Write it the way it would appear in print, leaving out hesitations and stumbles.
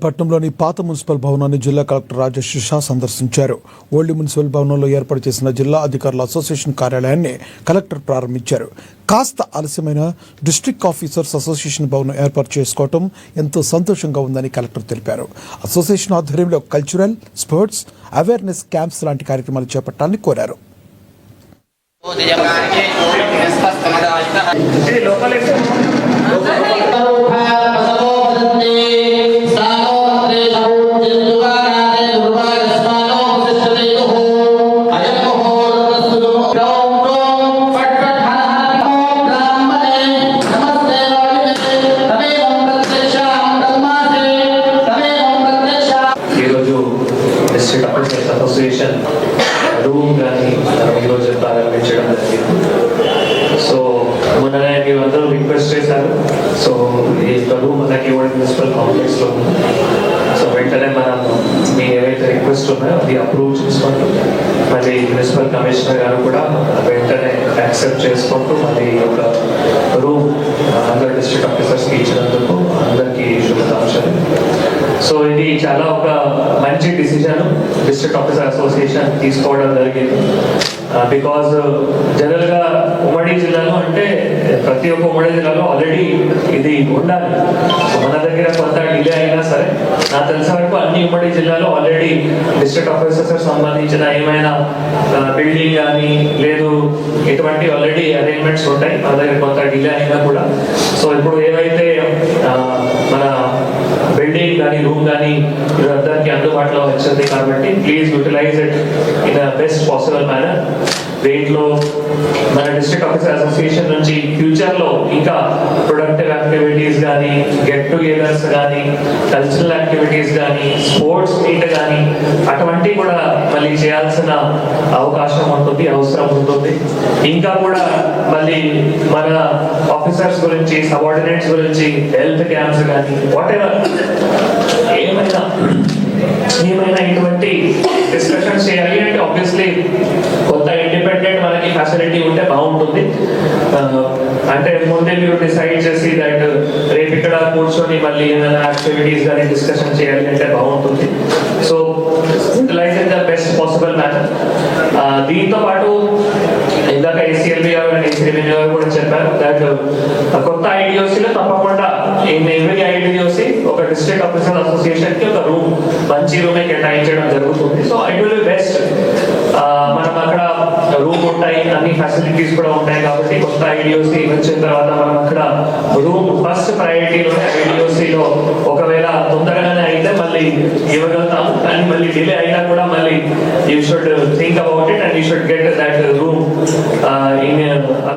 పట్టణంలోని పాత మున్సిపల్ భవనాన్ని జిల్లా కలెక్టర్ రాజేష్ షా సందర్శించారు. ఓల్డ్ మున్సిపల్ భవనంలో ఏర్పాటు చేసిన జిల్లా అధికారుల అసోసియేషన్ కార్యాలయాన్ని కలెక్టర్ ప్రారంభించారు. కాస్త ఆలస్యమైన డిస్ట్రిక్ట్ ఆఫీసర్స్ అసోసియేషన్ భవనం ఏర్పాటు చేసుకోవడం ఎంతో సంతోషంగా ఉందని కలెక్టర్ తెలిపారు. అసోసియేషన్ ఆధ్వర్యంలో కల్చరల్, స్పోర్ట్స్, అవేర్నెస్ క్యాంప్స్ లాంటి కార్యక్రమాలు చేపట్టాలని కోరారు. అసోసియేషన్ రూమ్ కానీ ఈరోజు ప్రారంభించడం జరిగింది. సో మొన్ననే మీరందరూ రిక్వెస్ట్ చేశారు. సో ఈ రూమ్ మనకి మున్సిపల్ కాంప్లెక్స్లో ఉంది. సో వెంటనే మనం మీ ఏవైతే రిక్వెస్ట్ ఉన్నాయో అది అప్రూవ్ చేసుకుంటూ మళ్ళీ మున్సిపల్ కమిషనర్ గారు కూడా వెంటనే యాక్సెప్ట్ చేసుకుంటూ మళ్ళీ ఒక రూమ్ అందరు డిస్ట్రిక్ట్ ఆఫీసర్స్కి ఇచ్చినందుకు అందరికీ శుభాకాంక్షలు. సో ఇది చాలా ఒక మంచి డిసిజన్ డిస్ట్రిక్ట్ ఆఫీసర్ అసోసియేషన్ తీసుకోవడం జరిగింది. బికాజ్ జనరల్గా ఉమ్మడి జిల్లాలో అంటే ప్రతి ఒక్క ఉమ్మడి జిల్లాలో ఆల్రెడీ ఇది ఉండాలి. సో మన దగ్గర కొంత డిలే అయినా సరే నాకు తెలిసిన వరకు అన్ని ఉమ్మడి జిల్లాలో ఆల్రెడీ డిస్ట్రిక్ట్ ఆఫీసర్స్ సంబంధించిన ఏమైనా బిల్డింగ్ కానీ లేదు ఇటువంటి ఆల్రెడీ అరేంజ్మెంట్స్ ఉంటాయి. మన దగ్గర కొంత డిలే అయినా కూడా సో ఇప్పుడు ఏవైతే మన బిల్డింగ్ కానీ రూమ్ కానీ అందరికీ అందుబాటులో వచ్చింది కాబట్టి please utilize it in the best possible manner. దీంట్లో మన డిస్ట్రిక్ట్ ఆఫీసర్ అసోసియేషన్ నుంచి ఫ్యూచర్లో ఇంకా ప్రొడక్టివ్ యాక్టివిటీస్ కానీ, గెట్ టుగెదర్స్ కానీ, కల్చరల్ యాక్టివిటీస్ కానీ, స్పోర్ట్స్ మీట్ కానీ అటువంటి కూడా మళ్ళీ చేయాల్సిన అవకాశం ఉంటుంది, అవసరం ఉంటుంది. ఇంకా కూడా మళ్ళీ మన ఆఫీసర్స్ గురించి, సబార్డినేట్స్ గురించి హెల్త్ క్యాంప్స్ కానీ వాట్ ఎవర్ ఏమైనా ఇటువంటి డిస్కషన్స్ చేయాలి అంటే ఆబ్వియస్లీ కొంత ఇండిపెండెంట్ మనకి ఫెసిలిటీ ఉంటే బాగుంటుంది. అంటే ముందే మీరు డిసైడ్ చేసి దట్ రేపు ఇక్కడ కూర్చొని మళ్ళీ ఏమైనా యాక్టివిటీస్ కానీ డిస్కషన్ చేయాలి అంటే బాగుంటుంది. So utilize in the best possible manner. దీంతో పాటు ఇందాక ఏసీఎల్బీ గారు అండ్ ఏసీఎల్బీ గారు కూడా చెప్పారు దట్ కొత్త ఐడియోసీలో తప్పకుండా ఎవ్రీ ఐడియోసీ ఒక డిస్ట్రిక్ట్ ఆఫీసర్ అసోసియేషన్ కి ఒక రూమ్, మంచి రూమే కేటాయించడం జరుగుతుంది. So it will be best. మనం అక్కడ రూమ్ ఉంటాయి, అన్ని ఫెసిలిటీస్ కూడా ఉంటాయి కాబట్టి కొత్త ఐడియోసీ వచ్చిన తర్వాత మనం అక్కడ రూమ్ ఫస్ట్ ప్రయారిటీలోనే ఐడియోసీలో ఒకవేళ తొందరగానే అయితే మళ్ళీ ఇవ్వగలుగుతాము. కానీ మళ్ళీ డిలే అయినా కూడా మళ్ళీ you should think about it and you should get that room in